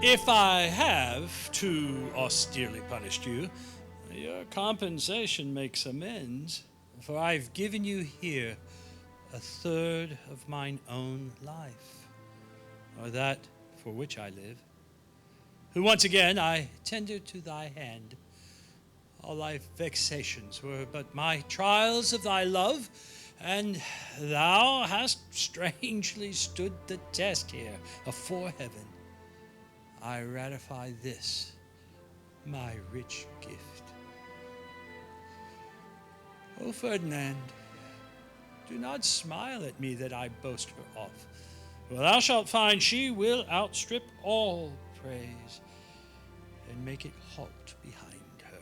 If I have too austerely punished you, your compensation makes amends, for I've given you here a third of mine own life, or that for which I live, who once again I tender to thy hand. All thy vexations were but my trials of thy love, and thou hast strangely stood the test here afore heaven. I ratify this, my rich gift. O Ferdinand, do not smile at me that I boast her off, for thou shalt find she will outstrip all praise, and make it halt behind her.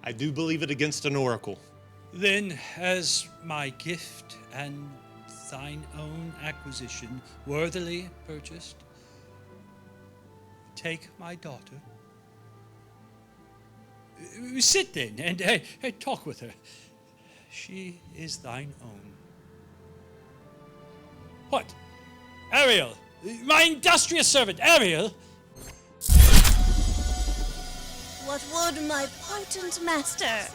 I do believe it against an oracle. Then, as my gift and thine own acquisition worthily purchased, take my daughter. Sit then, and talk with her. She is thine own. What? Ariel, my industrious servant, Ariel! What would my potent master?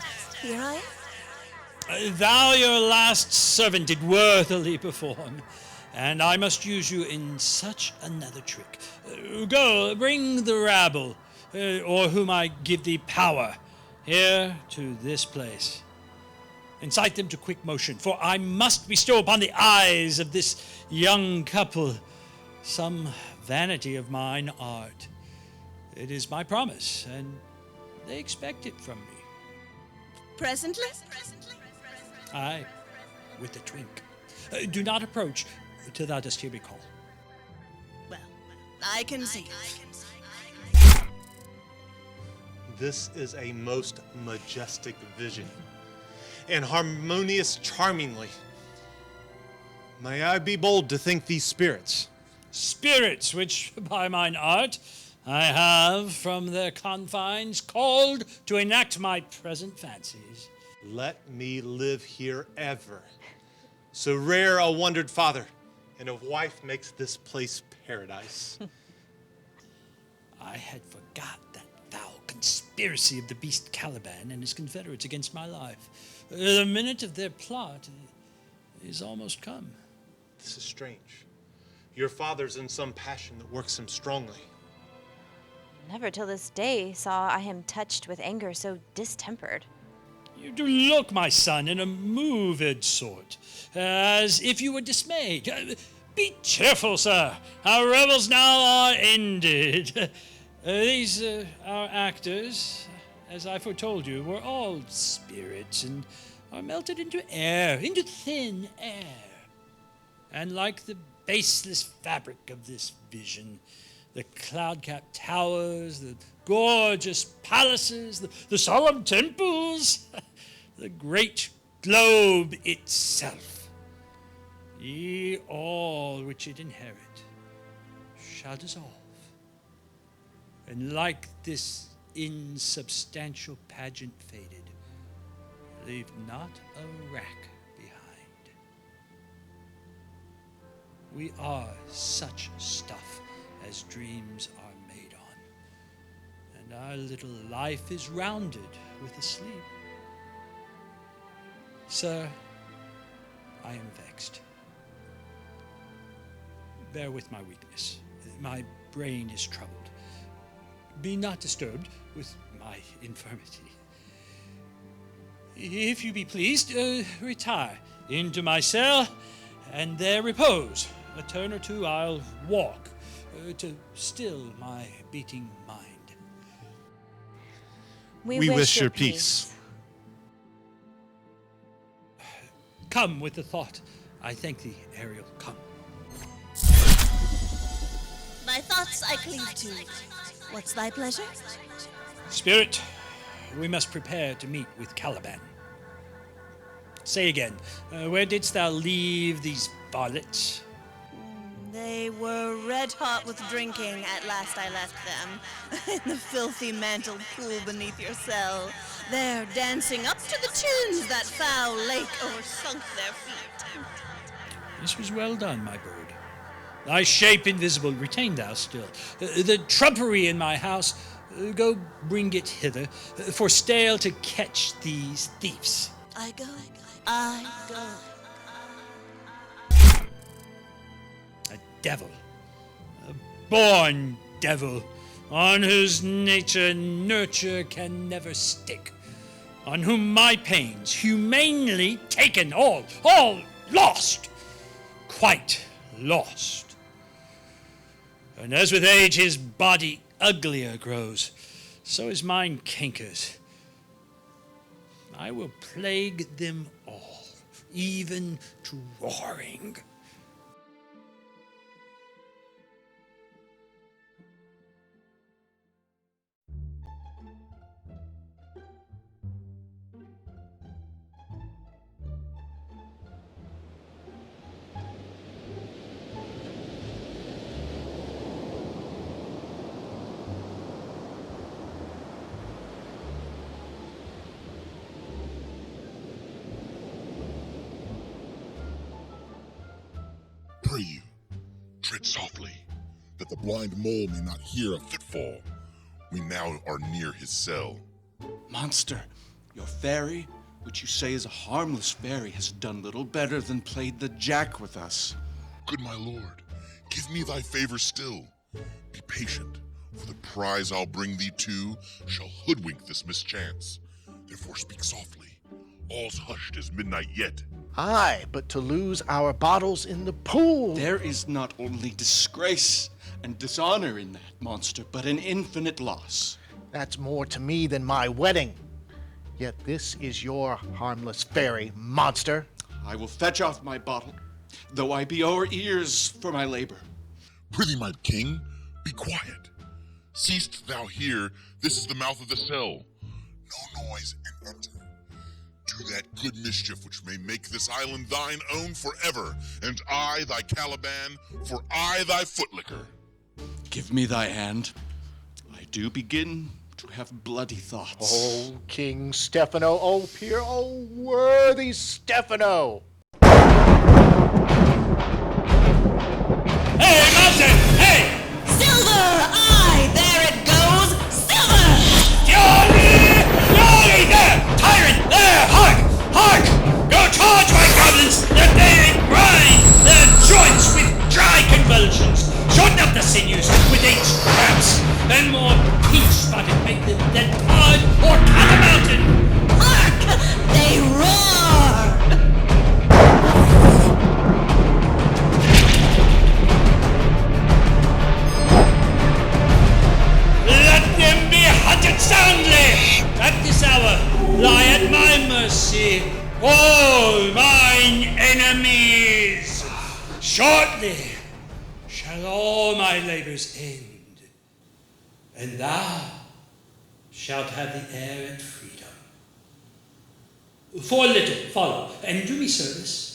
Here I am. Thou your last servant did worthily perform, and I must use you in such another trick. Go, bring the rabble, or whom I give thee power, here to this place. Incite them to quick motion, for I must bestow upon the eyes of this young couple some vanity of mine art. It is my promise, and they expect it from me. Presently? Aye, with a twink. Do not approach till thou dost hear me call. Well, I can see. This is a most majestic vision, and harmonious charmingly. May I be bold to think these spirits? Spirits which, by mine art, I have from their confines called to enact my present fancies. Let me live here ever. So rare a wondered father, and a wife makes this place paradise. I had forgot that foul conspiracy of the beast Caliban and his confederates against my life. The minute of their plot is almost come. This is strange. Your father's in some passion that works him strongly. Never till this day saw I him touched with anger so distempered. You do look, my son, in a moved sort, as if you were dismayed. Be cheerful, sir. Our revels now are ended. These, our actors, as I foretold you, were all spirits and are melted into air, into thin air. And like the baseless fabric of this vision, the cloud-capped towers, the gorgeous palaces, the solemn temples, the great globe itself, ye all which it inherit, shall dissolve, and like this insubstantial pageant faded, leave not a rack behind. We are such stuff as dreams are made on, and our little life is rounded with a sleep. Sir, I am vexed. Bear with my weakness. My brain is troubled. Be not disturbed with my infirmity. If you be pleased, retire into my cell, and there repose. A turn or two I'll walk, to still my beating mind. We wish your peace. Come with the thought. I thank thee, Ariel. Come. Thy thoughts I cleave to. What's thy pleasure? Spirit, we must prepare to meet with Caliban. Say again, where didst thou leave these varlets? They were red hot with drinking at last I left them, in the filthy mantled pool beneath your cell, there dancing up to the tunes that foul lake o'ersunk their feet. This was well done, my bird. Thy shape invisible, retain thou still. The trumpery in my house, go bring it hither, for stale to catch these thieves. I go, I go. A devil, a born devil, on whose nature nurture can never stick, on whom my pains humanely taken, all lost, quite lost. And as with age his body uglier grows, so is mine cankers. I will plague them all, even to roaring. Pray you, tread softly, that the blind mole may not hear a footfall. We now are near his cell. Monster, your fairy, which you say is a harmless fairy, has done little better than played the jack with us. Good my lord, give me thy favor still. Be patient, for the prize I'll bring thee to shall hoodwink this mischance. Therefore speak softly. All's hushed as midnight yet. Aye, but to lose our bottles in the pool. There is not only disgrace and dishonor in that, monster, but an infinite loss. That's more to me than my wedding. Yet this is your harmless fairy, monster. I will fetch off my bottle, though I be o'er ears for my labor. Prithee, my king, be quiet. Seest thou here, this is the mouth of the cell. No noise and enter. Do that good mischief which may make this island thine own forever, and I thy Caliban, for I thy footlicker. Give me thy hand. I do begin to have bloody thoughts. Oh, King Stefano, oh, peer, oh, worthy Stefano. Hey, mountain! Hey! Silver! Aye, there it goes! Silver! Fury! Fury! There! Tyrant! There! Hark! Hark! Go charge, my goblins, that they may grind their joints with dry convulsions, shorten up the sinews with H cramps, and more peach-spotted make them than Todd or Mountain. Hark! They roar! Let them be hunted soundly! At this hour lie at my mercy all mine enemies. Shortly shall all my labors end, and thou shalt have the air and freedom. For a little follow, and do me service.